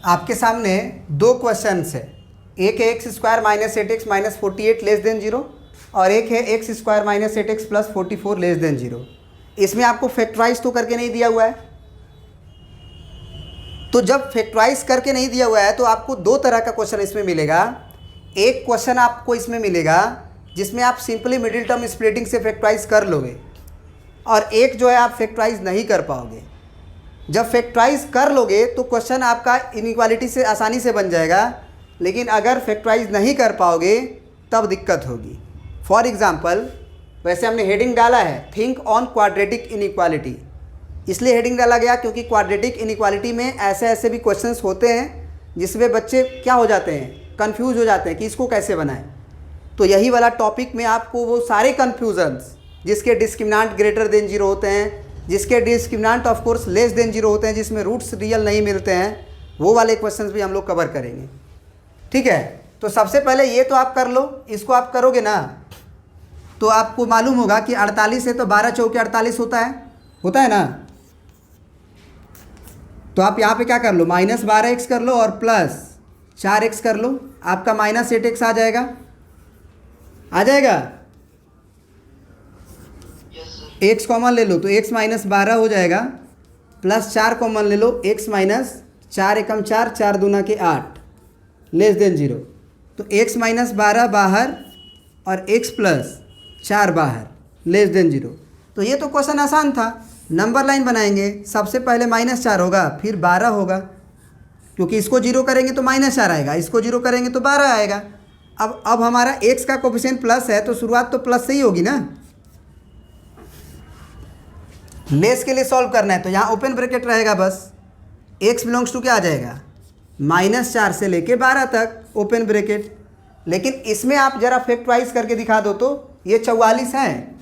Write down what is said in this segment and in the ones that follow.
आपके सामने दो क्वेश्चंस है, एक है x square minus 8x minus 48 less than 0 और एक है x square minus 8x plus 44 less than 0। इसमें आपको फैक्टराइज तो करके नहीं दिया हुआ है, तो जब फैक्टराइज करके नहीं दिया हुआ है तो आपको दो तरह का क्वेश्चन इसमें मिलेगा। एक क्वेश्चन आपको इसमें मिलेगा जिसमें आप सिंपली मिडिल टर्म स्प्लिटिंग से फैक्टराइज कर लोगे, और एक जो है आप फैक्टराइज नहीं कर पाओगे। जब फैक्टराइज कर लोगे तो क्वेश्चन आपका इनइक्वालिटी से आसानी से बन जाएगा, लेकिन अगर फैक्टराइज नहीं कर पाओगे तब दिक्कत होगी। फॉर एग्जांपल, वैसे हमने हेडिंग डाला है थिंक ऑन क्वाड्रेटिक इनइक्वालिटी, इसलिए हेडिंग डाला गया क्योंकि क्वाड्रेटिक इनइक्वालिटी में ऐसे ऐसे भी क्वेश्चंस होते हैं जिसमें बच्चे क्या हो जाते हैं, कंफ्यूज हो जाते हैं कि इसको कैसे बनाएं। तो यही वाला टॉपिक में आपको वो सारे कन्फ्यूजन्स जिसके डिस्क्रिमिनेंट ग्रेटर देन 0 होते हैं, जिसके discriminant of course less than 0 होते हैं, जिसमें रूट्स रियल नहीं मिलते हैं, वो वाले क्वेश्चंस भी हम लोग कवर करेंगे। ठीक है, तो सबसे पहले ये तो आप कर लो, इसको आप करोगे ना तो आपको मालूम होगा कि 48 है तो 12 चौके 48 होता है ना। तो आप यहाँ पे क्या कर लो, माइनस 12x कर लो और प्लस 4x कर लो, आपका माइनस 8x आ जाएगा। x कॉमन ले लो तो x माइनस 12 हो जाएगा, प्लस 4 कॉमन ले लो, x माइनस 4 एकम 4, 4 दूना के 8 लेस देन 0। तो x माइनस 12 बाहर और x प्लस 4 बाहर लेस देन 0। तो ये तो क्वेश्चन आसान था। नंबर लाइन बनाएंगे, सबसे पहले माइनस 4 होगा, फिर 12 होगा, क्योंकि इसको 0 करेंगे तो माइनस 4 आएगा, इसको 0 करेंगे तो 12 आएगा। अब हमारा x का कोफिशिएंट प्लस है तो शुरुआत तो प्लस से ही होगी ना। लेस के लिए सॉल्व करना है तो यहाँ ओपन ब्रैकेट रहेगा बस, x बिलोंग्स टू क्या आ जाएगा, -4 से लेके 12 तक ओपन ब्रैकेट। लेकिन इसमें आप जरा फैक्टराइज करके दिखा दो, तो ये 44 है,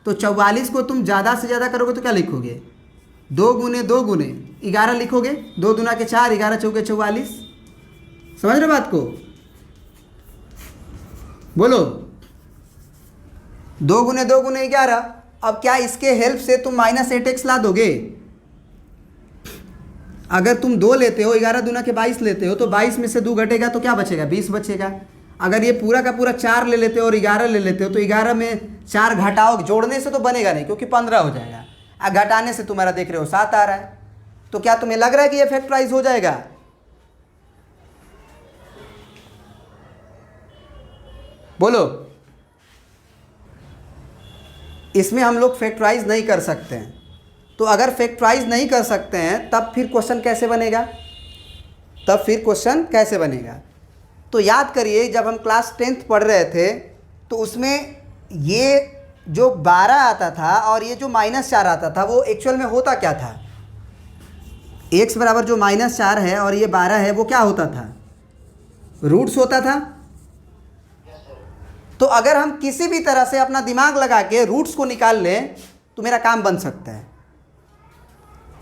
तो 44 को तुम ज़्यादा से ज़्यादा करोगे तो क्या लिखोगे, 2 गुने 2 गुने 11 लिखोगे, 2 दूना के 4, 11 चौके 44। समझ रहे बात को, बोलो। 2 गुने 2 गुने 11। अब क्या इसके हेल्प से तुम माइनस 8x ला दोगे? अगर तुम 2 लेते हो, 11 दूना के 22 लेते हो, तो 22 में से 2 घटेगा तो क्या बचेगा, 20 बचेगा। अगर ये पूरा का पूरा 4 ले लेते हो और 11 ले लेते हो तो 11 में 4 घटाओ, जोड़ने से तो बनेगा नहीं क्योंकि 15 हो जाएगा, घटाने से तुम्हारा देख रहे हो 7 आ रहा है। तो क्या तुम्हें लग रहा है कि ये फैक्टराइज हो जाएगा? बोलो। इसमें हम लोग फैक्टराइज नहीं कर सकते हैं, तो अगर फैक्टराइज नहीं कर सकते हैं तब फिर क्वेश्चन कैसे बनेगा? तो याद करिए, जब हम क्लास 10th पढ़ रहे थे तो उसमें ये जो 12 आता था और ये जो -4 आता था वो एक्चुअल में होता क्या था। x बराबर जो -4 है और ये 12 है वो क्या होता था, रूट्स होता था। तो अगर हम किसी भी तरह से अपना दिमाग लगा के रूट्स को निकाल लें तो मेरा काम बन सकता है।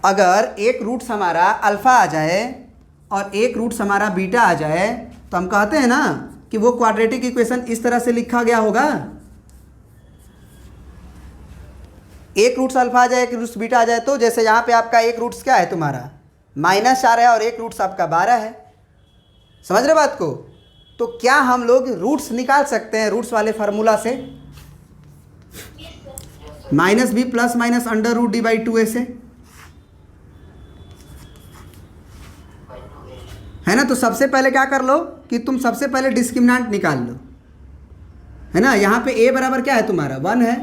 अगर एक रूट्स हमारा अल्फ़ा आ जाए और एक रूट्स हमारा बीटा आ जाए तो हम कहते हैं ना कि वो क्वाड्रेटिक इक्वेशन इस तरह से लिखा गया होगा, एक रूट्स अल्फ़ा आ जाए, एक रूट्स बीटा आ जाए। तो जैसे यहाँ पे आपका एक रूट्स क्या है तुम्हारा -4 है और एक रूट्स आपका 12 है। समझ रहे बात को? तो क्या हम लोग रूट्स निकाल सकते हैं रूट्स वाले फार्मूला से, -b प्लस माइनस √d/2a से, है ना। तो सबसे पहले क्या कर लो कि तुम सबसे पहले डिस्क्रिमिनेंट निकाल लो, है ना। यहाँ पे a बराबर क्या है तुम्हारा 1 है,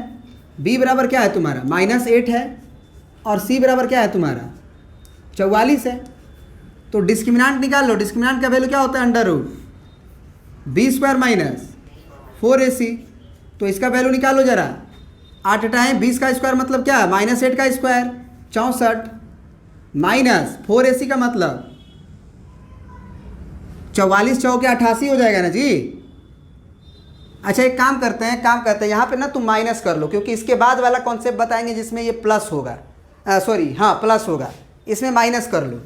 b बराबर क्या है तुम्हारा -8 है और c बराबर क्या है तुम्हारा 44 है। तो डिस्क्रिमिनेंट निकाल लो। डिस्क्रिमिनेंट का वैल्यू क्या होता है, √b² - 4ac। तो इसका वैल्यू निकालो जरा, 8 हटाएं 20 का स्क्वायर मतलब क्या, -8 का स्क्वायर 64 माइनस 4ac का मतलब 44 चौके 88 हो जाएगा ना जी। अच्छा एक काम करते हैं यहाँ पे ना तुम माइनस कर लो, क्योंकि इसके बाद वाला कॉन्सेप्ट बताएंगे जिसमें ये प्लस होगा, प्लस होगा, इसमें माइनस कर लो,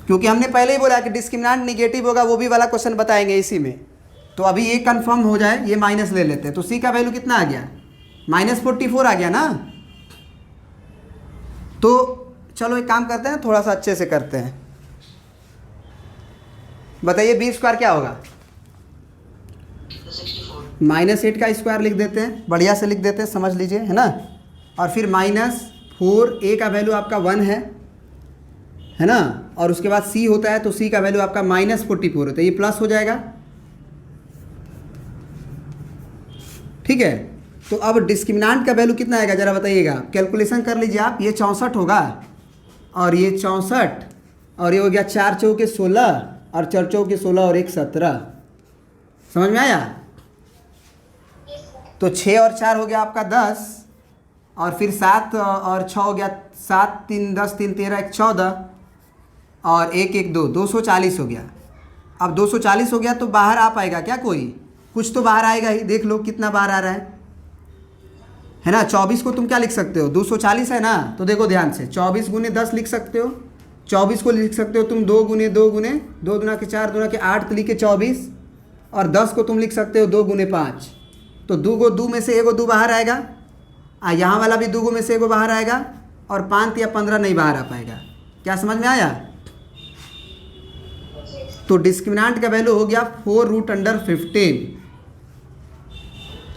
क्योंकि हमने पहले ही बोला कि डिस्क्रिमिनेंट निगेटिव होगा, वो भी वाला क्वेश्चन बताएंगे इसी में। तो अभी ये कंफर्म हो जाए, ये माइनस ले लेते हैं। तो सी का वैल्यू कितना आ गया, -44 आ गया ना। तो चलो एक काम करते हैं, थोड़ा सा अच्छे से करते हैं। बताइए बी स्क्वायर क्या होगा? -8 का स्क्वायर लिख देते हैं, बढ़िया से लिख देते हैं, समझ लीजिए, है ना। और फिर -4, ए का वैल्यू आपका 1 है ना। और उसके बाद सी होता है तो सी का वैल्यू आपका -44 होता है, ये प्लस हो जाएगा। ठीक है, तो अब डिस्क्रिमिनेंट का वैल्यू कितना आएगा जरा बताइएगा, कैलकुलेशन कर लीजिए आप। ये 64 होगा और ये 64 और ये हो गया 4 चौके 16 और 4 चौके 16 और 1 17। समझ में आया? तो 6 और 4 हो गया आपका 10 और फिर 7 और 6 हो गया 7 3 10 3 13 1 14 और 1 1 2 240 हो गया। अब 240 हो गया तो बाहर आ पाएगा क्या कोई? कुछ तो बाहर आएगा ही, देख लो कितना बाहर आ रहा है ना। 24 को तुम क्या लिख सकते हो? 240 है ना, तो देखो ध्यान से, 24 गुने 10 लिख सकते हो। 24 को लिख सकते हो तुम 2 गुने 2 गुने 2 दुना के 4 दुना के 8 तो लिखे 24 और 10 को तुम लिख सकते हो 2 गुने 5। तो 2 को 2 में से एगो 2 बाहर आएगा, यहाँ वाला भी 2 में से एगो बाहर आएगा और 5 या 15 नहीं बाहर आ पाएगा। क्या समझ में आया? तो डिस्क्रिमिनेंट का वैल्यू हो गया 4√15।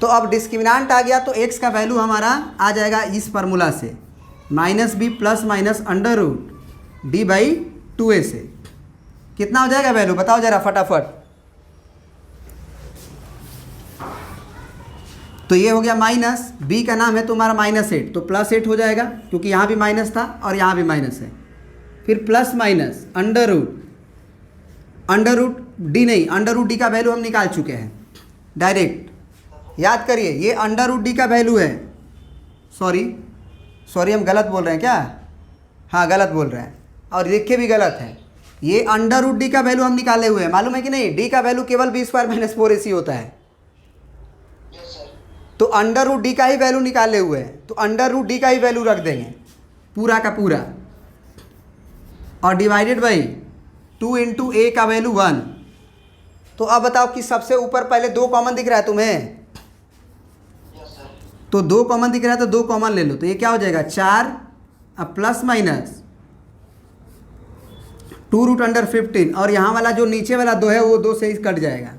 तो अब डिस्क्रिमिनेंट आ गया तो x का वैल्यू हमारा आ जाएगा इस फार्मूला से, -b प्लस माइनस √d/2a से। कितना हो जाएगा वैल्यू बताओ जरा फटाफट। तो ये हो गया माइनस, b का नाम है तुम्हारा -8 तो +8 हो जाएगा क्योंकि यहाँ भी माइनस था और यहाँ भी माइनस है। फिर प्लस माइनस √d नहीं, √d का वैल्यू हम निकाल चुके हैं डायरेक्ट, याद करिए। ये √d का वैल्यू है, सॉरी हम गलत बोल रहे हैं क्या? हाँ गलत बोल रहे हैं और लिखे भी गलत है। ये √d का वैल्यू हम निकाले हुए हैं, मालूम है कि नहीं? d का वैल्यू केवल b² - 4ac होता है। तो √d का ही वैल्यू निकाले हुए हैं, तो √d का ही वैल्यू रख देंगे पूरा का पूरा और डिवाइडेड बाई 2 × a का वैल्यू 1। तो अब बताओ कि सबसे ऊपर पहले 2 कॉमन दिख रहा है तुम्हें? तो 2 कॉमन दिख रहा है तो 2 कॉमन ले लो, तो ये क्या हो जाएगा 4 अब प्लस माइनस 2√15 और यहाँ वाला जो नीचे वाला 2 है वो 2 से ही कट जाएगा।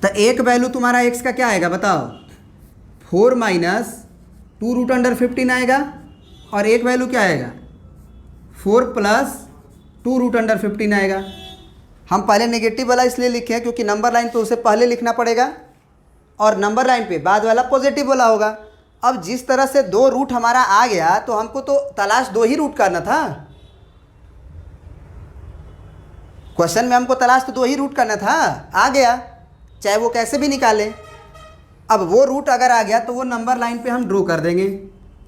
तो एक वैल्यू तुम्हारा x का क्या आएगा बताओ? 4 - 2√15 आएगा और एक वैल्यू क्या आएगा? 4 + 2√15 आएगा। हम पहले नेगेटिव वाला इसलिए लिखे हैं क्योंकि नंबर लाइन पे उसे पहले लिखना पड़ेगा और नंबर लाइन पे बाद वाला पॉजिटिव वाला होगा। अब जिस तरह से 2 रूट हमारा आ गया तो हमको तो तलाश 2 ही रूट करना था, क्वेश्चन में हमको तलाश तो 2 ही रूट करना था, आ गया चाहे वो कैसे भी निकाले। अब वो रूट अगर आ गया तो वो नंबर लाइन पे हम ड्रॉ कर देंगे।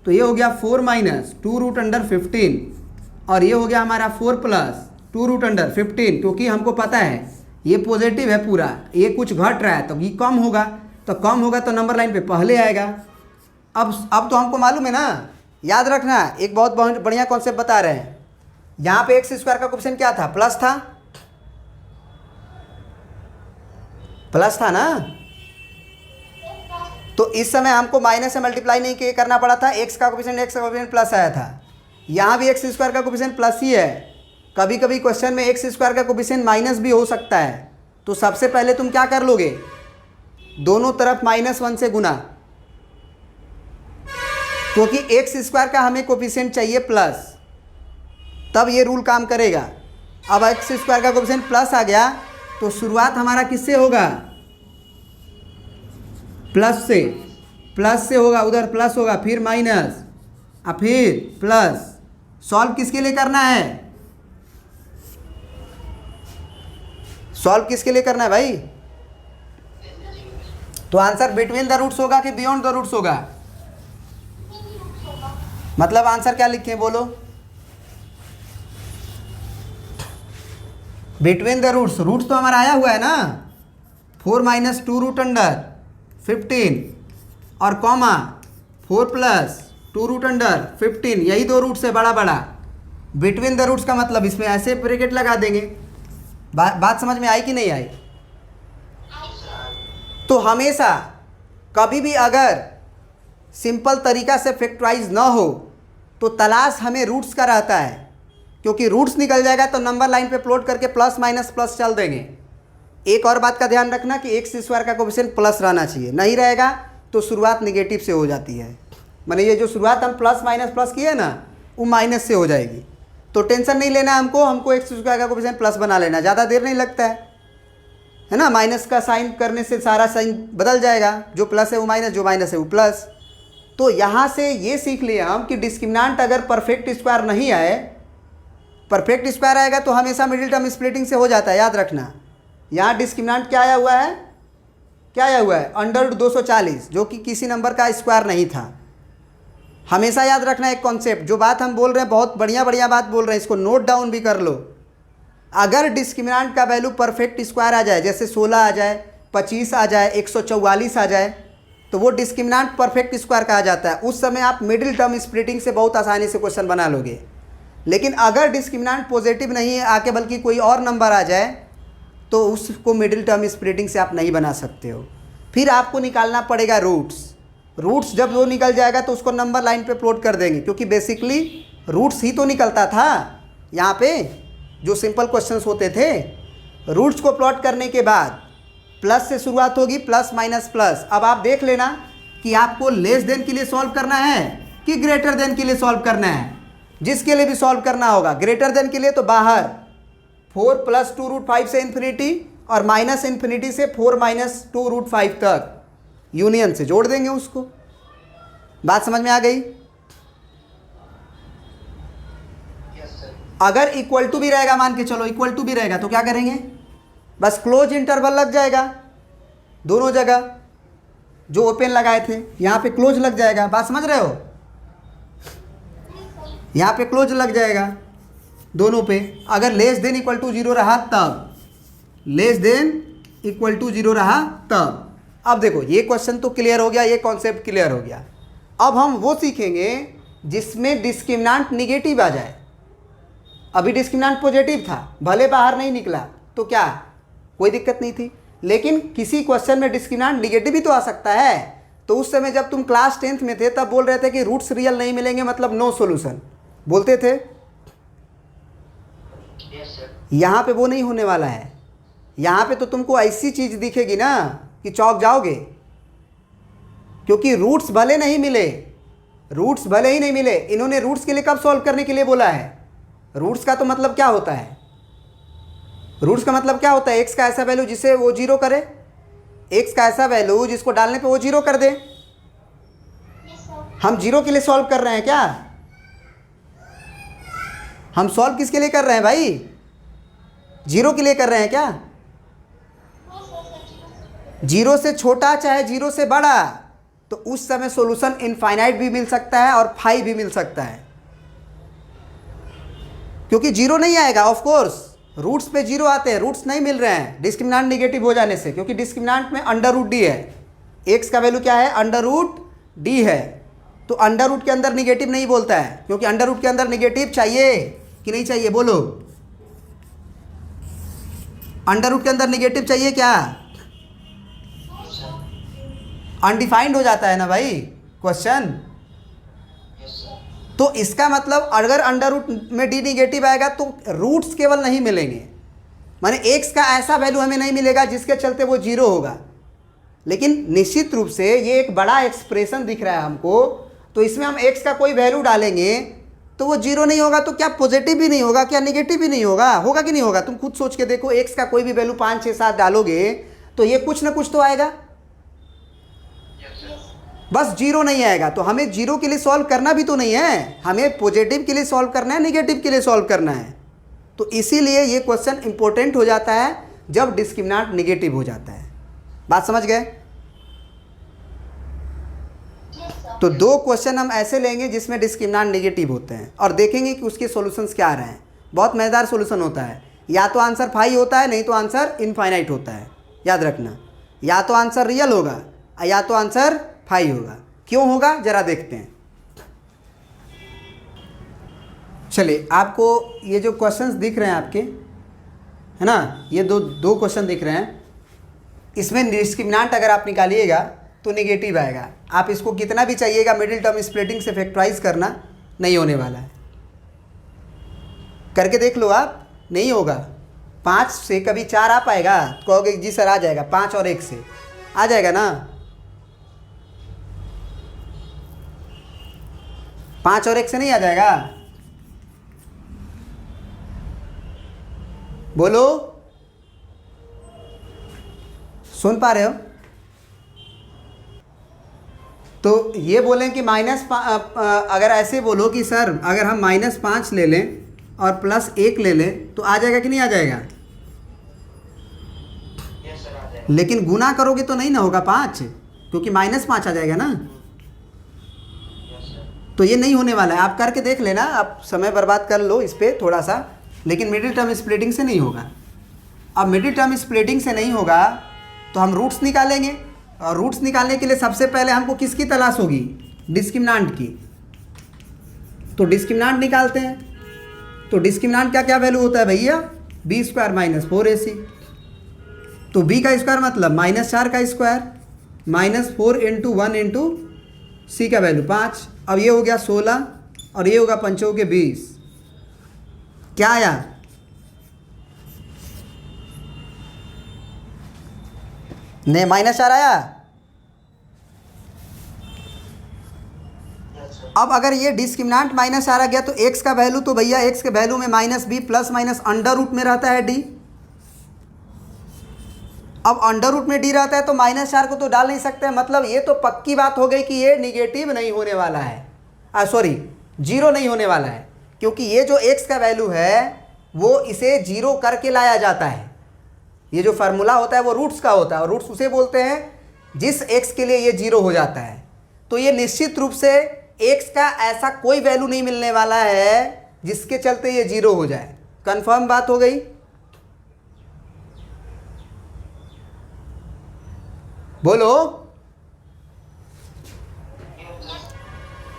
तो ये हो गया 4 - 2√15 और ये हो गया हमारा 4 + 2√15 क्योंकि हमको पता है ये पॉजिटिव है पूरा, ये कुछ घट रहा है तो ये कम होगा, तो कम होगा तो नंबर लाइन पे पहले आएगा। अब तो हमको मालूम है ना, याद रखना एक बहुत बढ़िया कॉन्सेप्ट बता रहे हैं। यहाँ पे x² का कोएफिशिएंट क्या था? प्लस था ना। तो इस समय हमको माइनस से मल्टीप्लाई नहीं करना पड़ा था, x का कोएफिशिएंट प्लस आया था। यहाँ भी x² का कोएफिशिएंट प्लस ही है। कभी कभी क्वेश्चन में x² का कोएफिशिएंट माइनस भी हो सकता है, तो सबसे पहले तुम क्या कर लोगे? दोनों तरफ -1 से गुना, क्योंकि x² का हमें कोएफिशिएंट चाहिए प्लस, तब ये रूल काम करेगा। अब x² का कोएफिशिएंट प्लस आ गया तो शुरुआत हमारा किससे होगा? प्लस से होगा, उधर प्लस होगा फिर माइनस और फिर प्लस। सॉल्व किसके लिए करना है? सॉल्व किसके लिए करना है भाई? तो आंसर बिटवीन द रूट्स होगा कि बियॉन्ड द रूट्स होगा? मतलब आंसर क्या लिखे बोलो? Between the roots. रूट्स तो हमारा आया हुआ है ना, 4 - 2√15 और कॉमा 4 + 2√15, यही 2 रूट्स है बड़ा बड़ा। बिटवीन द रूट्स का मतलब इसमें ऐसे ब्रैकेट लगा देंगे। बात समझ में आई कि नहीं आई? तो हमेशा कभी भी अगर सिंपल तरीका से फैक्टराइज ना हो तो तलाश हमें रूट्स का रहता है, क्योंकि रूट्स निकल जाएगा तो नंबर लाइन पे प्लॉट करके प्लस माइनस प्लस चल देंगे। एक और बात का ध्यान रखना कि एक्स स्क्वायर का कोफिशिएंट प्लस रहना चाहिए, नहीं रहेगा तो शुरुआत निगेटिव से हो जाती है। माने ये जो शुरुआत हम प्लस माइनस प्लस किए ना वो माइनस से हो जाएगी। तो टेंशन नहीं लेना हमको एक्स स्क्वायर का कोफिशिएंट प्लस बना लेना, ज़्यादा देर नहीं लगता है ना। माइनस का साइन करने से सारा साइन बदल जाएगा, जो प्लस है वो माइनस, जो माइनस है वो प्लस। तो यहाँ से ये सीख लिए हम कि डिस्क्रिमिनेंट अगर परफेक्ट स्क्वायर नहीं आए, परफेक्ट स्क्वायर आएगा तो हमेशा मिडिल टर्म स्प्लिटिंग से हो जाता है, याद रखना। यहाँ डिस्क्रिमिनेंट क्या आया हुआ है, क्या आया हुआ है, अंडर 240, जो कि किसी नंबर का स्क्वायर नहीं था। हमेशा याद रखना एक कॉन्सेप्ट, जो बात हम बोल रहे हैं बहुत बढ़िया बढ़िया बात बोल रहे हैं, इसको नोट डाउन भी कर लो। अगर डिस्क्रिमिनेंट का वैल्यू परफेक्ट स्क्वायर आ जाए, जैसे 16 आ जाए, 25 आ जाए, 144 आ जाए, तो वो डिस्क्रिमिनेंट परफेक्ट स्क्वायर कहा जाता है। उस समय आप मिडिल टर्म स्प्लिटिंग से बहुत आसानी से क्वेश्चन बना लोगे। लेकिन अगर डिस्क्रिमिनेंट पॉजिटिव नहीं आके बल्कि कोई और नंबर आ जाए तो उसको मिडिल टर्म स्प्लिटिंग से आप नहीं बना सकते हो। फिर आपको निकालना पड़ेगा रूट्स जब वो निकल जाएगा तो उसको नंबर लाइन पे प्लॉट कर देंगे, क्योंकि बेसिकली रूट्स ही तो निकलता था यहाँ पे जो सिंपल क्वेश्चंस होते थे। रूट्स को प्लॉट करने के बाद प्लस से शुरुआत होगी, प्लस माइनस प्लस। अब आप देख लेना कि आपको लेस देन के लिए सॉल्व करना है कि ग्रेटर देन के लिए सॉल्व करना है। जिसके लिए भी सॉल्व करना होगा, ग्रेटर देन के लिए तो बाहर 4 + 2√5 से इन्फिनिटी और माइनस इन्फिनिटी से 4 - 2√5 तक यूनियन से जोड़ देंगे उसको। बात समझ में आ गई? अगर इक्वल टू भी रहेगा, मान के चलो इक्वल टू भी रहेगा, तो क्या करेंगे, बस क्लोज इंटरवल लग जाएगा दोनों जगह। जो ओपन लगाए थे यहाँ पे क्लोज लग जाएगा। बात समझ रहे हो? यहाँ पे क्लोज लग जाएगा दोनों पे। अगर लेस देन इक्वल टू 0 रहा तब, लेस देन इक्वल टू 0 रहा तब। अब देखो ये क्वेश्चन तो क्लियर हो गया, ये कॉन्सेप्ट क्लियर हो गया। अब हम वो सीखेंगे जिसमें डिस्क्रिमिनेंट निगेटिव आ जाए। अभी डिस्क्रिमिनेंट पॉजिटिव था, भले बाहर नहीं निकला तो क्या कोई दिक्कत नहीं थी, लेकिन किसी क्वेश्चन में डिस्क्रिमिनेंट निगेटिव भी तो आ सकता है। तो उस समय जब तुम क्लास 10th में थे तब बोल रहे थे कि रूट्स रियल नहीं मिलेंगे, मतलब नो सॉल्यूशन बोलते थे। यहाँ पे वो नहीं होने वाला है। यहाँ पे तो तुमको ऐसी चीज़ दिखेगी ना कि चौंक जाओगे, क्योंकि रूट्स भले नहीं मिले, रूट्स भले ही नहीं मिले, इन्होंने रूट्स के लिए कब सॉल्व करने के लिए बोला है? रूट्स का तो मतलब क्या होता है? रूट्स का मतलब क्या होता है? एक्स का ऐसा वैल्यू जिसे वो 0 करे, एक्स का ऐसा वैल्यू जिसको डालने पे वो 0 कर दे। हम 0 के लिए सॉल्व कर रहे हैं क्या? हम सॉल्व किसके लिए कर रहे हैं भाई? 0 के लिए कर रहे हैं क्या? 0 से छोटा चाहे 0 से बड़ा, तो उस समय सॉल्यूशन इनफाइनाइट भी मिल सकता है और 5 भी मिल सकता है, क्योंकि 0 नहीं आएगा। ऑफ कोर्स रूट्स पे 0 आते हैं, रूट्स नहीं मिल रहे हैं डिस्क्रिमिनेंट निगेटिव हो जाने से, क्योंकि डिस्क्रिमिनेंट में √d है। एक्स का वैल्यू क्या है? √d है। तो अंडर रूट के अंदर निगेटिव नहीं बोलता है, क्योंकि अंडर रूट के अंदर निगेटिव चाहिए कि नहीं चाहिए? बोलो, अंडर रूट के अंदर निगेटिव चाहिए क्या? अनडिफाइंड हो जाता है ना भाई क्वेश्चन। तो इसका मतलब अगर अंडर रूट में डी निगेटिव आएगा तो रूट्स केवल नहीं मिलेंगे, माने एक्स का ऐसा वैल्यू हमें नहीं मिलेगा जिसके चलते वो 0 होगा। लेकिन निश्चित रूप से ये एक बड़ा एक्सप्रेशन दिख रहा है हमको, तो इसमें हम एक्स का कोई वैल्यू डालेंगे तो वो 0 नहीं होगा, तो क्या पॉजिटिव भी नहीं होगा, क्या निगेटिव भी नहीं होगा? होगा कि नहीं होगा? तुम खुद सोच के देखो, एक्स का कोई भी वैल्यू 5, 6, 7 डालोगे तो ये कुछ ना कुछ तो आएगा, बस 0 नहीं आएगा। तो हमें 0 के लिए सॉल्व करना भी तो नहीं है, हमें पॉजिटिव के लिए सॉल्व करना है, निगेटिव के लिए सॉल्व करना है। तो इसीलिए ये क्वेश्चन इंपॉर्टेंट हो जाता है जब डिस्क्रिमिनेंट निगेटिव हो जाता है। बात समझ गए? तो 2 क्वेश्चन हम ऐसे लेंगे जिसमें डिस्क्रिमिनेंट निगेटिव होते हैं और देखेंगे कि उसके सॉल्यूशंस क्या आ रहे हैं। बहुत मज़ेदार सॉल्यूशन होता है, या तो आंसर 5 होता है, नहीं तो आंसर इनफाइनाइट होता है। याद रखना, या तो आंसर रियल होगा या तो आंसर 5 होगा। क्यों होगा जरा देखते हैं। चलिए, आपको ये जो क्वेश्चंस दिख रहे हैं आपके, है ना, ये दो क्वेश्चन दिख रहे हैं, इसमें डिस्क्रिमिनेंट अगर आप निकालिएगा तो निगेटिव आएगा। आप इसको कितना भी चाहिएगा मिडिल टर्म स्प्लिटिंग से फैक्टराइज करना नहीं होने वाला है। करके देख लो आप, नहीं होगा। 5 से कभी 4 आ पाएगा? तो कहोगे जी सर आ जाएगा, 5 और 1 से आ जाएगा ना। 5 और 1 से नहीं आ जाएगा? बोलो, सुन पा रहे हो? तो ये बोलें कि अगर ऐसे बोलो कि सर अगर हम -5 ले लें और +1 ले लें तो आ जाएगा कि नहीं आ जाएगा? लेकिन गुना करोगे तो नहीं ना होगा 5, क्योंकि -5 आ जाएगा ना। तो ये नहीं होने वाला है। आप करके देख लेना, आप समय बर्बाद कर लो इस पर थोड़ा सा, लेकिन मिडिल टर्म स्प्लिटिंग से नहीं होगा। अब मिडिल टर्म स्प्लिटिंग से नहीं होगा तो हम रूट्स निकालेंगे, और रूट्स निकालने के लिए सबसे पहले हमको किसकी तलाश होगी? डिस्क्रिमिनांट की। तो डिस्क्रिमिनांट निकालते हैं। तो डिस्क्रिमिनांट का क्या वैल्यू होता है भैया? b² - 4ac। तो b का स्क्वायर मतलब -4 का स्क्वायर, -4 × 1 × c का वैल्यू 5। अब ये हो गया 16 और ये होगा 5 के 20। क्या आया? ने -4 आया। अब अगर ये डिस्क्रिमिनांट -4 आ गया तो x का वैल्यू, तो भैया x के वैल्यू में -b plus minus under root में रहता है d। अब अंडर रूट में d रहता है तो -4 को तो डाल नहीं सकते, मतलब ये तो पक्की बात हो गई कि ये निगेटिव नहीं होने वाला है, सॉरी 0 नहीं होने वाला है, क्योंकि ये जो x का वैल्यू है वो इसे 0 करके लाया जाता है। ये जो फार्मूला होता है वो रूट्स का होता है, और रूट्स उसे बोलते हैं जिस x के लिए ये 0 हो जाता है। तो ये निश्चित रूप से x का ऐसा कोई वैल्यू नहीं मिलने वाला है जिसके चलते ये 0 हो जाए। कंफर्म बात हो गई? बोलो।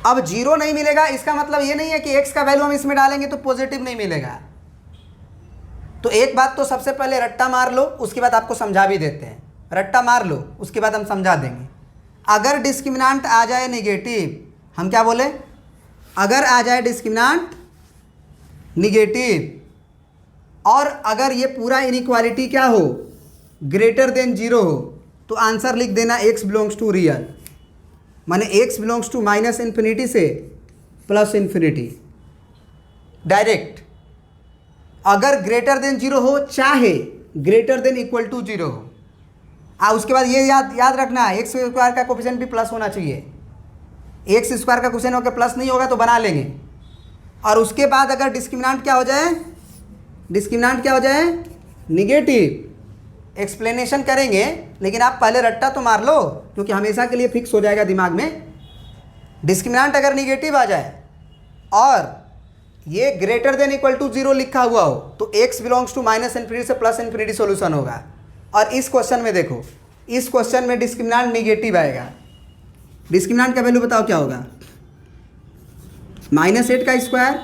अब 0 नहीं मिलेगा इसका मतलब ये नहीं है कि x का वैल्यू हम इसमें डालेंगे तो पॉजिटिव नहीं मिलेगा। तो एक बात तो सबसे पहले रट्टा मार लो, उसके बाद आपको समझा भी देते हैं। रट्टा मार लो, उसके बाद हम समझा देंगे। अगर डिस्क्रिमिनांट आ जाए नेगेटिव, हम क्या बोले? अगर आ जाए डिस्क्रिमिनांट निगेटिव और अगर ये पूरा इनइक्वालिटी क्या हो? ग्रेटर देन 0 हो, तो आंसर लिख देना x बिलोंग्स टू रियल, माने x बिलोंग्स टू -∞ से +∞ डायरेक्ट। अगर ग्रेटर देन 0 हो, चाहे ग्रेटर देन इक्वल टू 0 हो। उसके बाद ये याद रखना है, x² का कोफिशिएंट भी प्लस होना चाहिए। x² का कोफिशिएंट होकर प्लस नहीं होगा तो बना लेंगे। और उसके बाद अगर डिस्क्रिमिनांट क्या हो जाए? डिस्क्रिमिनांट क्या हो जाए? निगेटिव। एक्सप्लेनेशन करेंगे, लेकिन आप पहले रट्टा तो मार लो, क्योंकि हमेशा के लिए फिक्स हो जाएगा दिमाग में। डिस्क्रिमिनांट अगर निगेटिव आ जाए और ये ग्रेटर देन इक्वल टू 0 लिखा हुआ हो तो x बिलोंग्स टू -∞ से +∞ सॉल्यूशन होगा। और इस क्वेश्चन में देखो, इस क्वेश्चन में डिस्क्रिमिनांट निगेटिव आएगा। डिस्क्रिमिनांट का वैल्यू बताओ क्या होगा? -8 का स्क्वायर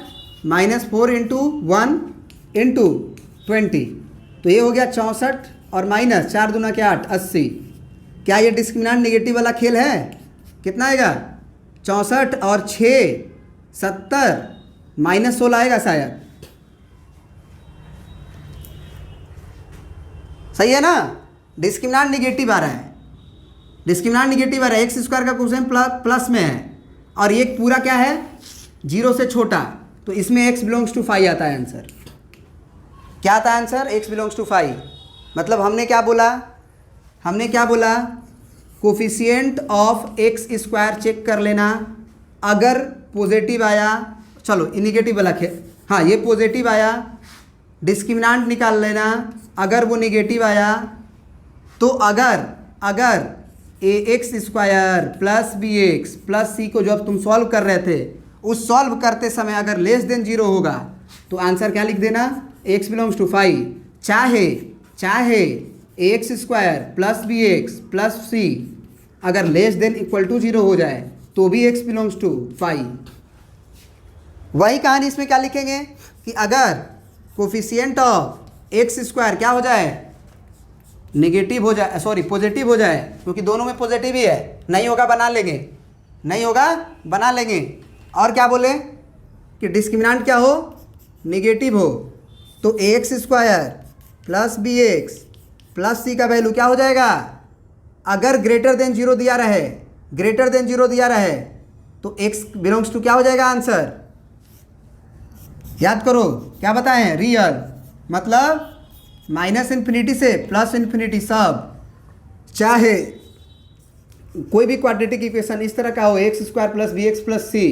-4 × 1 × 20, तो ये हो गया 64 और -4 दूना क्या 8, 80। क्या ये डिस्क्रिमिनांट निगेटिव वाला खेल है? कितना आएगा? 64 और 6 70, -16 आएगा शायद। सही है ना? डिस्क्रिमिनांट निगेटिव आ रहा है, डिस्क्रिमिनांट निगेटिव आ रहा है। x² का कोफिशिएंट प्लस में है और ये पूरा क्या है? 0 से छोटा, तो इसमें x बिलोंग्स टू 5 आता है आंसर। क्या आता है आंसर? x belongs to 5। मतलब हमने क्या बोला? हमने क्या बोला? कोफिशिएंट ऑफ x² चेक कर लेना, अगर पॉजिटिव आया, चलो निगेटिव वाला खेल, हाँ ये पॉजिटिव आया, डिस्क्रिमिनांट निकाल लेना। अगर वो निगेटिव आया तो अगर ax² + bx + c को जो अब तुम सॉल्व कर रहे थे, उस सॉल्व करते समय अगर लेस देन 0 होगा तो आंसर क्या लिख देना? x belongs to 5। चाहे ax² + bx + c अगर लेस देन इक्वल टू 0 हो जाए तो भी x बिलोंग्स टू 5। वही कहानी इसमें क्या लिखेंगे कि अगर कोफिशिएंट ऑफ x² क्या हो जाए? नेगेटिव हो जाए, सॉरी पॉजिटिव हो जाए, क्योंकि दोनों में पॉजिटिव ही है। नहीं होगा बना लेंगे, नहीं होगा बना लेंगे। और क्या बोले कि डिस्क्रिमिनांट क्या हो? निगेटिव हो तो x square plus b x plus c का वैल्यू क्या हो जाएगा? अगर ग्रेटर देन जीरो दिया रहे, ग्रेटर देन जीरो दिया रहे तो एक्स बिलोंग्स टू क्या हो जाएगा आंसर? याद करो क्या बताएं? रियल। मतलब माइनस इन्फिनिटी से प्लस इन्फिनिटी सब, चाहे कोई भी क्वाड्रेटिक इक्वेशन इस तरह का हो, x square plus b x plus c,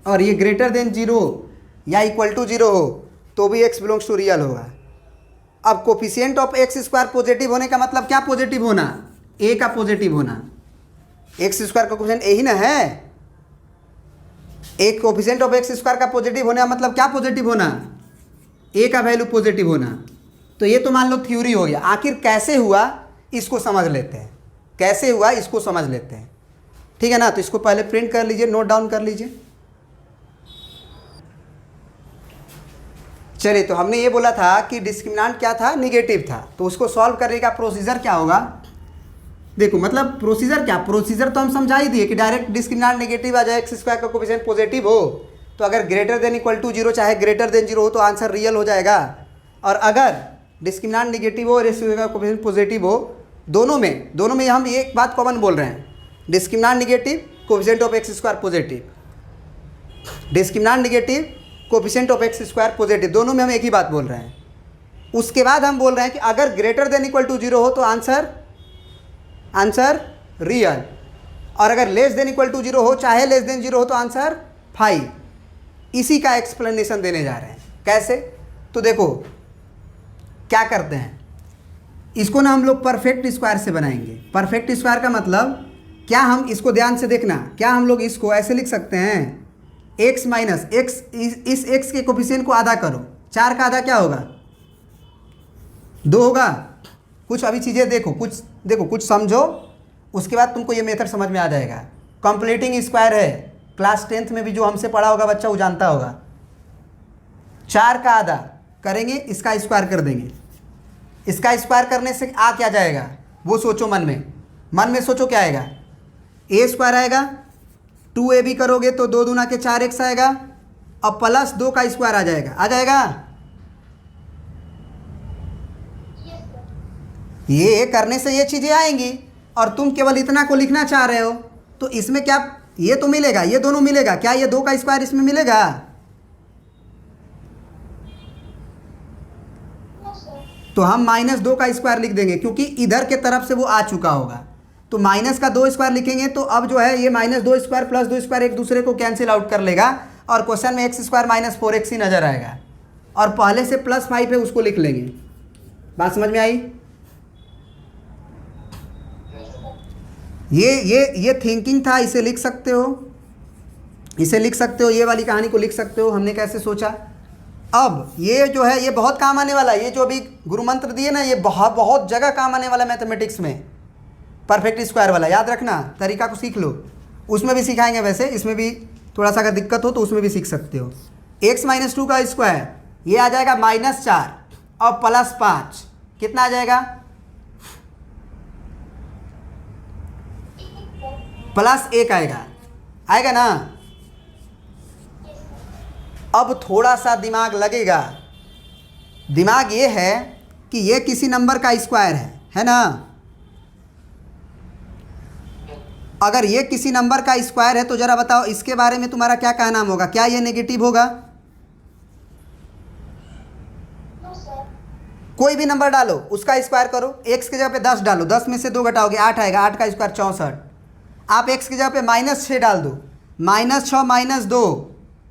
और ये ग्रेटर देन जीरो या इक्वल टू जीरो हो तो भी एक्स बिलोंग्स टू रियल होगा। अब coefficient of x square positive होने का मतलब क्या? पॉजिटिव होना, ए का पॉजिटिव होना। एक्स स्क्वायर का कोफिशिएंट ए ही ना है। एक कोफिशिएंट ऑफ एक्स स्क्वायर का पॉजिटिव होने का मतलब क्या? पॉजिटिव होना, ए का वैल्यू पॉजिटिव होना। तो ये तो मान लो थ्योरी हो गया। आखिर कैसे हुआ इसको समझ लेते हैं, कैसे हुआ इसको समझ लेते हैं, ठीक है ना? तो इसको पहले प्रिंट कर लीजिए, नोट डाउन कर लीजिए। चलिए, तो हमने ये बोला था कि डिस्क्रिमिनेंट क्या था? निगेटिव था। तो उसको सॉल्व करने का प्रोसीजर क्या होगा? देखो, मतलब प्रोसीजर क्या, प्रोसीजर तो हम समझा ही दिए कि डायरेक्ट डिस्क्रिमिनेंट नेगेटिव आ जाए, एक्स स्क्वायर का कोफिशिएंट पॉजिटिव हो तो अगर greater than equal to zero चाहे ग्रेटर देन जीरो हो तो आंसर रियल हो जाएगा। और अगर डिस्क्रिमिनेंट नेगेटिव हो और एक्स स्क्वायर का कोफिशिएंट पॉजिटिव हो, दोनों में हम एक बात कॉमन बोल रहे हैं, discriminant negative coefficient of x square positive, discriminant negative coefficient of x square positive, दोनों में हम एक ही बात बोल रहे हैं। उसके बाद हम बोल रहे हैं कि अगर greater than equal to zero हो तो आंसर रियल, और अगर less than equal to zero हो चाहे लेस देन जीरो हो तो आंसर 5। इसी का एक्सप्लेनेशन देने जा रहे हैं। कैसे? तो देखो क्या करते हैं, इसको ना हम लोग परफेक्ट स्क्वायर से बनाएंगे। परफेक्ट स्क्वायर का मतलब क्या? हम इसको ध्यान से देखना, क्या हम लोग इसको ऐसे लिख सकते हैं, x माइनस एक्स, इस x के कोफिशिएंट को आधा करो, 4 का आधा क्या होगा? 2 होगा। कुछ अभी चीज़ें देखो, कुछ समझो, उसके बाद तुमको ये मेथड समझ में आ जाएगा। कंप्लीटिंग स्क्वायर है, क्लास 10th में भी जो हमसे पढ़ा होगा बच्चा वो जानता होगा। 4 का आधा करेंगे, इसका स्क्वायर कर देंगे। इसका स्क्वायर करने से आ क्या जाएगा वो सोचो, मन में सोचो क्या आएगा? ए स्क्वायर आएगा, 2ab करोगे तो 2 दूना के 4x आएगा, और प्लस 2 का स्क्वायर आ जाएगा। ये करने से ये चीज़ें आएंगी, और तुम केवल इतना को लिखना चाह रहे हो तो इसमें क्या ये तो मिलेगा, ये दोनों मिलेगा क्या? ये 2 का स्क्वायर इसमें मिलेगा? तो हम -2 का स्क्वायर लिख देंगे क्योंकि इधर के तरफ से वो आ चुका होगा। तो माइनस का 2 स्क्वायर लिखेंगे तो अब जो है ये -2 स्क्वायर प्लस 2 स्क्वायर एक दूसरे को कैंसिल आउट कर लेगा, और क्वेश्चन में x स्क्वायर -4x ही नजर आएगा, और पहले से +5 है उसको लिख लेंगे। बात समझ में आई? ये थिंकिंग था, इसे लिख सकते हो, ये वाली कहानी को लिख सकते हो। हमने कैसे सोचा? अब ये जो है ये बहुत काम आने वाला है, ये जो अभी गुरु मंत्र दिए ना, ये बहुत जगह काम आने वाला है मैथमेटिक्स में। परफेक्ट स्क्वायर वाला याद रखना, तरीका को सीख लो, उसमें भी सिखाएंगे। वैसे इसमें भी थोड़ा सा अगर दिक्कत हो तो उसमें भी सीख सकते हो। x - 2 का स्क्वायर ये आ जाएगा -4 और +5, कितना आ जाएगा? +1 आएगा ना? अब थोड़ा सा दिमाग लगेगा। दिमाग ये है कि ये किसी नंबर का स्क्वायर है ना? अगर ये किसी नंबर का स्क्वायर है तो ज़रा बताओ इसके बारे में तुम्हारा क्या कहना होगा? क्या ये नेगेटिव होगा? कोई भी नंबर डालो, उसका स्क्वायर करो। x के जगह पे 10 डालो, 10 में से 2 घटाओगे 8 आएगा, 8 का स्क्वायर 64। आप x की जगह पे -6 डाल दो, -6 - 2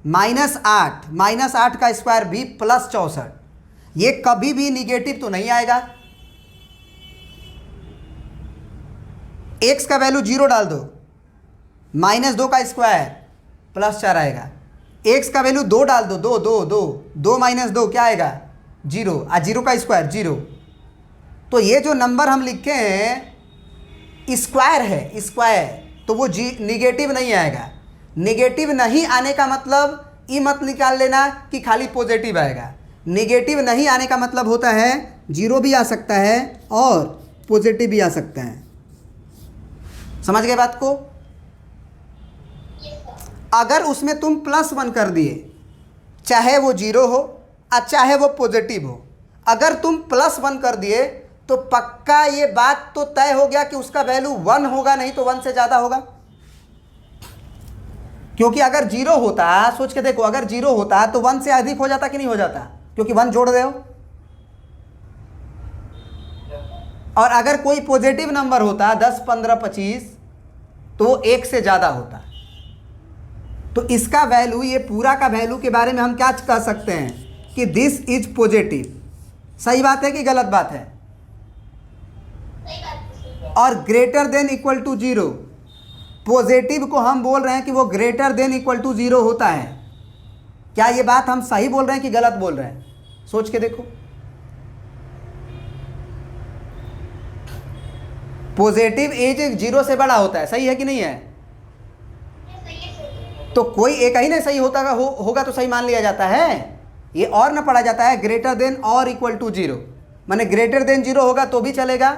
-8, -8 का स्क्वायर भी +64। ये कभी भी निगेटिव तो नहीं आएगा। x का वैल्यू 0 डाल दो, -2 का स्क्वायर +4 आएगा। x का वैल्यू 2 डाल दो, 2 - 2 क्या आएगा? 0, 0 का स्क्वायर 0। तो ये जो नंबर हम लिखे हैं स्क्वायर है, स्क्वायर, तो वो निगेटिव नहीं आएगा। निगेटिव नहीं आने का मतलब ये मत निकाल लेना कि खाली पॉजिटिव आएगा। निगेटिव नहीं आने का मतलब होता है 0 भी आ सकता है और पॉजिटिव भी आ सकता है। समझ गए बात को? अगर उसमें तुम +1 कर दिए चाहे वो जीरो हो और चाहे वो पॉजिटिव हो, अगर तुम +1 कर दिए तो पक्का ये बात तो तय हो गया कि उसका वैल्यू 1 होगा, नहीं तो 1 से ज़्यादा होगा। क्योंकि अगर जीरो होता, सोच के देखो, अगर जीरो होता तो 1 से अधिक हो जाता कि नहीं हो जाता, क्योंकि 1 जोड़ रहे हो। और अगर कोई पॉजिटिव नंबर होता 10, 15, 25 तो 1 से ज़्यादा होता। तो इसका वैल्यू, ये पूरा का वैल्यू के बारे में हम क्या कह सकते हैं कि दिस इज पॉजिटिव। सही बात है कि गलत बात है? और greater than equal to zero, positive को हम बोल रहे हैं कि वो greater than equal to zero होता है। क्या ये बात हम सही बोल रहे हैं कि गलत बोल रहे हैं? सोच के देखो। पॉजिटिव एज जीरो से बड़ा होता है, सही है कि नहीं है? तो कोई एक ही नहीं सही होता होगा तो सही मान लिया जाता है। ये और ना पढ़ा जाता है, ग्रेटर देन और इक्वल टू जीरो, माने ग्रेटर देन जीरो होगा तो भी चलेगा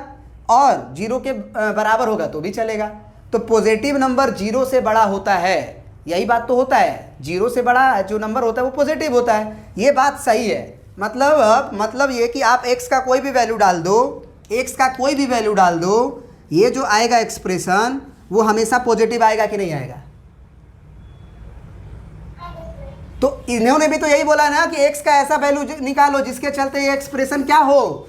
और जीरो के बराबर होगा तो भी चलेगा। तो पॉजिटिव नंबर जीरो से बड़ा होता है, यही बात तो होता है। जीरो से बड़ा जो नंबर होता है वो पॉजिटिव होता है, ये बात सही है। मतलब ये कि आप x का कोई भी वैल्यू डाल दो, x का कोई भी वैल्यू डाल दो, ये जो आएगा एक्सप्रेशन वो हमेशा पॉजिटिव आएगा कि नहीं आएगा? तो इन्होंने भी तो यही बोला ना कि x का ऐसा वैल्यू निकालो जिसके चलते ये एक्सप्रेशन क्या हो।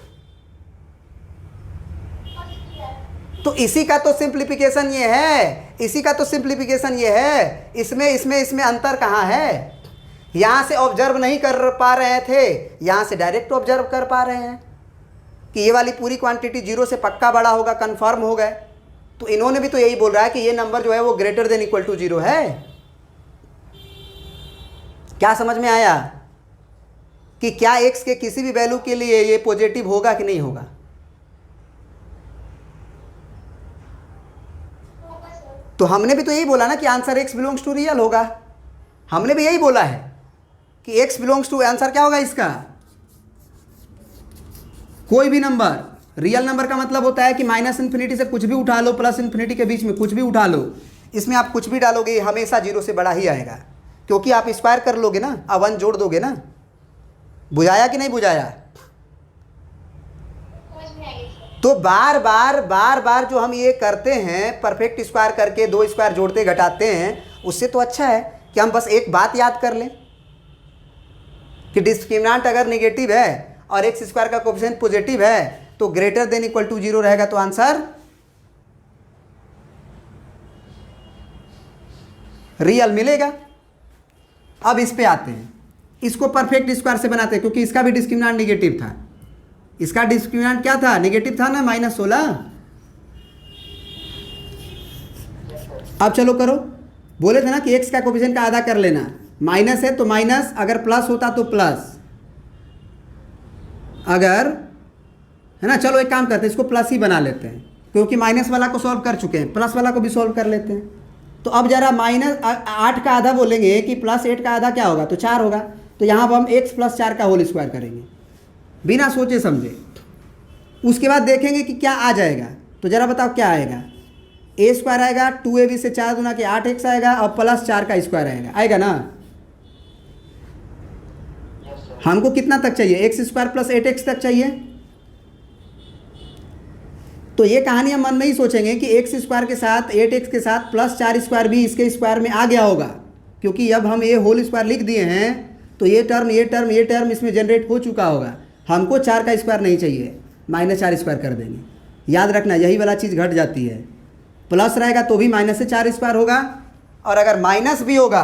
तो इसी का तो सिंप्लीफिकेशन ये है, इसी का तो सिंप्लीफिकेशन ये है। इसमें अंतर कहाँ है? यहाँ से ऑब्जर्व नहीं कर पा रहे थे, यहाँ से डायरेक्ट ऑब्जर्व कर पा रहे हैं कि ये वाली पूरी क्वांटिटी जीरो से पक्का बड़ा होगा, कंफर्म हो गए। तो इन्होंने भी तो यही बोल रहा है कि ये नंबर जो है वो greater than equal to zero है। क्या समझ में आया कि क्या x के किसी भी वैल्यू के लिए ये पॉजिटिव होगा कि नहीं होगा? तो हमने भी तो यही बोला ना कि answer x belongs to real होगा। हमने भी यही बोला है कि x बिलोंग्स टू, आंसर क्या होगा इसका? कोई भी नंबर। रियल नंबर का मतलब होता है कि -∞ से कुछ भी उठा लो, +∞ के बीच में कुछ भी उठा लो, इसमें आप कुछ भी डालोगे हमेशा जीरो से बड़ा ही आएगा, क्योंकि आप स्क्वायर कर लोगे ना, अब 1 जोड़ दोगे ना। बुझाया कि नहीं बुझाया? तो बार बार जो हम ये करते हैं परफेक्ट स्क्वायर करके 2 स्क्वायर जोड़ते घटाते हैं, उससे तो अच्छा है कि हम बस एक बात याद कर लें कि डिस्क्रिमिनेंट अगर निगेटिव है और x स्क्वायर का कोएफिशिएंट पॉजिटिव है तो greater than equal to zero रहेगा, तो आंसर रियल मिलेगा। अब इस पे आते हैं, इसको परफेक्ट स्क्वायर से बनाते हैं क्योंकि इसका भी डिस्क्रिमिनेंट निगेटिव था। इसका डिस्क्रिमिनेंट क्या था? निगेटिव था ना, -16। अब चलो करो, बोले थे ना कि x का कोएफिशिएंट का आधा कर लेना, माइनस है तो माइनस, अगर प्लस होता तो प्लस, अगर है ना। चलो एक काम करते हैं, इसको प्लस ही बना लेते हैं क्योंकि माइनस वाला को सॉल्व कर चुके हैं, प्लस वाला को भी सॉल्व कर लेते हैं। तो अब जरा -8 का आधा बोलेंगे कि +8 का आधा क्या होगा, तो 4 होगा। तो यहाँ पर हम x + 4 का होल स्क्वायर करेंगे बिना सोचे समझे। उसके बाद देखेंगे कि क्या आ जाएगा, तो ज़रा बताओ क्या आएगा। a स्क्वायर आएगा, 2ab से 4 गुना के 8x आएगा और +4 का स्क्वायर आएगा ना। हमको कितना तक चाहिए? x स्क्वायर + 8x तक चाहिए। तो ये कहानी हम मन में ही सोचेंगे कि x स्क्वायर के साथ 8x के साथ +4 स्क्वायर भी इसके स्क्वायर में आ गया होगा, क्योंकि अब हम ये होल स्क्वायर लिख दिए हैं तो ये टर्म इसमें जनरेट हो चुका होगा। हमको 4 का स्क्वायर नहीं चाहिए, -4 स्क्वायर कर देंगे। याद रखना यही वाला चीज़ घट जाती है। प्लस रहेगा तो भी माइनस से 4 स्क्वायर होगा, और अगर माइनस भी होगा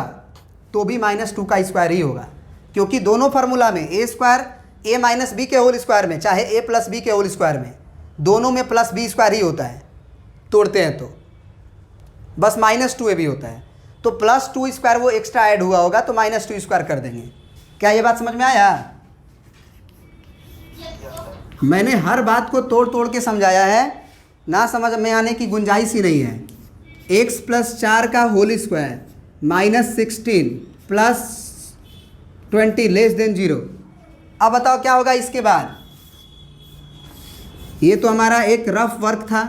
तो भी -2 का स्क्वायर ही होगा, क्योंकि दोनों फार्मूला में a स्क्वायर a - b के होल स्क्वायर में, चाहे a + b के होल स्क्वायर में, दोनों में +b स्क्वायर ही होता है। तोड़ते हैं तो बस -2ab होता है, तो +2 स्क्वायर वो एक्स्ट्रा ऐड हुआ होगा तो -2 स्क्वायर कर देंगे। क्या ये बात समझ में आया? मैंने हर बात को तोड़ तोड़ के समझाया है, ना समझ में आने की गुंजाइश ही नहीं है। x + 4 का होल स्क्वायर -16 + 20 <0। अब बताओ क्या होगा इसके बाद। ये तो हमारा एक रफ वर्क था।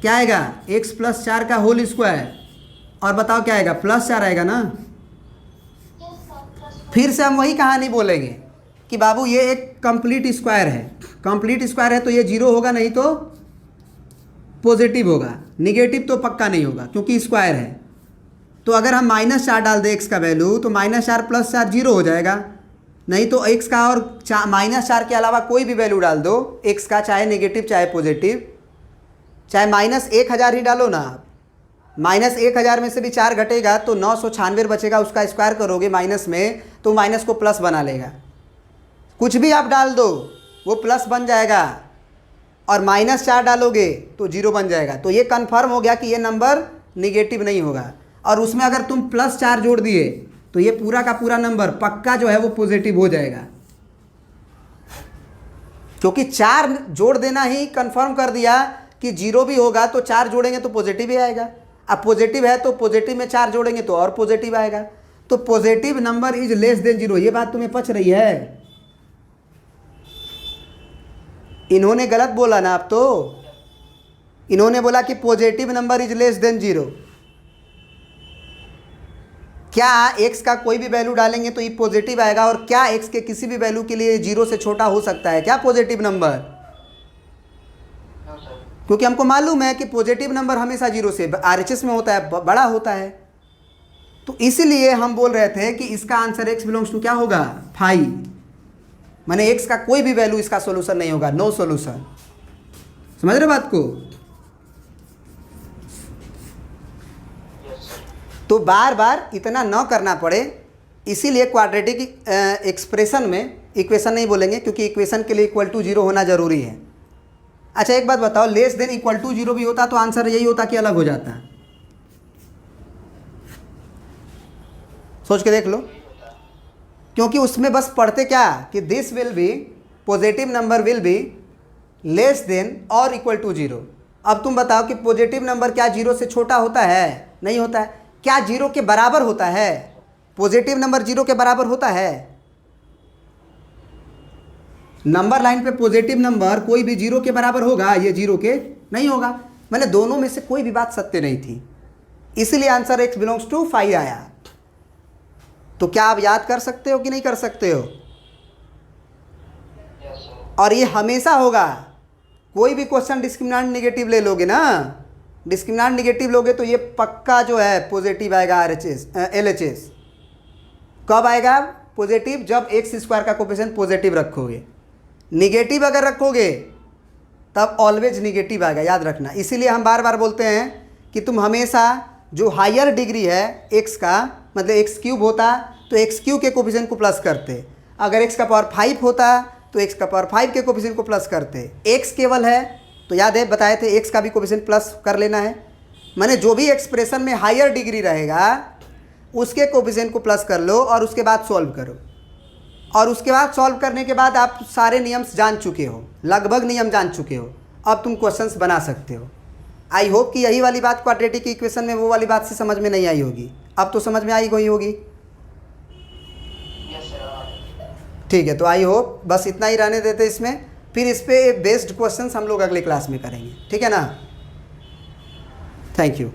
क्या आएगा? x + 4 का होल स्क्वायर, और बताओ क्या आएगा? +4 आएगा ना। फिर से हम वही कहानी बोलेंगे कि बाबू ये एक कंप्लीट स्क्वायर है, कंप्लीट स्क्वायर है तो ये जीरो होगा नहीं तो पॉजिटिव होगा, निगेटिव तो पक्का नहीं होगा क्योंकि स्क्वायर है। तो अगर हम -4 डाल दें x का वैल्यू तो -4 + 4 जीरो हो जाएगा, नहीं तो x का और -4 के अलावा कोई भी वैल्यू डाल दो x का, चाहे नेगेटिव चाहे पॉजिटिव, चाहे -1000 ही डालो ना आप, -1000 में से भी 4 घटेगा तो 996 बचेगा, उसका स्क्वायर करोगे माइनस में तो माइनस को प्लस बना लेगा। कुछ भी आप डाल दो वो प्लस बन जाएगा, और -4 डालोगे तो जीरो बन जाएगा। तो ये कंफर्म हो गया कि ये नंबर निगेटिव नहीं होगा। और उसमें अगर तुम +4 जोड़ दिए तो ये पूरा का पूरा नंबर पक्का जो है वो पॉजिटिव हो जाएगा, क्योंकि 4 जोड़ देना ही कंफर्म कर दिया कि जीरो भी होगा तो 4 जोड़ेंगे तो पॉजिटिव ही आएगा। अब पॉजिटिव है तो पॉजिटिव में 4 जोड़ेंगे तो और पॉजिटिव आएगा। तो positive number is less than zero, ये बात तुम्हें पच रही है? इन्होंने गलत बोला ना, अब तो इन्होंने बोला कि positive number is less than zero. क्या x का कोई भी वैल्यू डालेंगे तो ये पॉजिटिव आएगा, और क्या x के किसी भी वैल्यू के लिए जीरो से छोटा हो सकता है क्या पॉजिटिव नंबर? क्योंकि हमको मालूम है कि पॉजिटिव नंबर हमेशा जीरो से RHS में होता है, बड़ा होता है। तो इसीलिए हम बोल रहे थे कि इसका आंसर x बिलोंग्स टू क्या होगा 5, माने x का कोई भी वैल्यू इसका सोल्यूशन नहीं होगा, नो सोल्यूशन। समझ रहे बात को? तो बार बार इतना न करना पड़े, इसीलिए क्वाड्रेटिक एक्सप्रेशन में इक्वेशन नहीं बोलेंगे, क्योंकि इक्वेशन के लिए =0 होना ज़रूरी है। अच्छा एक बात बताओ, लेस देन =0 भी होता तो आंसर यही होता कि अलग हो जाता? सोच के देख लो, क्योंकि उसमें बस पढ़ते क्या कि this will be, positive number will be less than और =0। अब तुम बताओ कि पॉजिटिव नंबर क्या जीरो से छोटा होता है? नहीं होता है। क्या जीरो के बराबर होता है? पॉजिटिव नंबर जीरो के बराबर होता है? नंबर लाइन पे पॉजिटिव नंबर कोई भी जीरो के बराबर होगा? ये जीरो के नहीं होगा। मैंने दोनों में से कोई भी बात सत्य नहीं थी, इसीलिए आंसर x बिलोंग्स टू 5 आया। तो क्या आप याद कर सकते हो कि नहीं कर सकते हो? और ये हमेशा होगा, कोई भी क्वेश्चन डिस्क्रिमिनेंट नेगेटिव ले लोगे ना, डिस्क्रिमिनेंट नेगेटिव लोगे तो ये पक्का जो है पॉजिटिव आएगा LHS। कब आएगा पॉजिटिव? जब x² का कोफिशिएंट पॉजिटिव रखोगे। निगेटिव अगर रखोगे तब ऑलवेज निगेटिव आएगा, याद रखना। इसीलिए हम बार बार बोलते हैं कि तुम हमेशा जो हायर डिग्री है x का, मतलब x³ होता तो x³ के कोफिशिएंट को प्लस करते, अगर x का पावर 5 होता तो x का पावर 5 के कोफिशिएंट को प्लस करते। x केवल है तो याद है बताए थे x का भी कोफिशिएंट प्लस कर लेना है, माने जो भी एक्सप्रेशन में हायर डिग्री रहेगा उसके कोफिशिएंट को प्लस कर लो और उसके बाद सॉल्व करो। और उसके बाद सॉल्व करने के बाद आप सारे नियम्स जान चुके हो, लगभग नियम जान चुके हो, अब तुम क्वेश्चंस बना सकते हो। आई होप कि यही वाली बात क्वाड्रेटिक इक्वेशन में वो वाली बात से समझ में नहीं आई होगी, अब तो समझ में आई गई होगी। ठीक है, तो आई होप बस इतना ही रहने देते इसमें, फिर इस पे बेस्ड क्वेश्चंस हम लोग अगले क्लास में करेंगे, ठीक है ना? Thank you.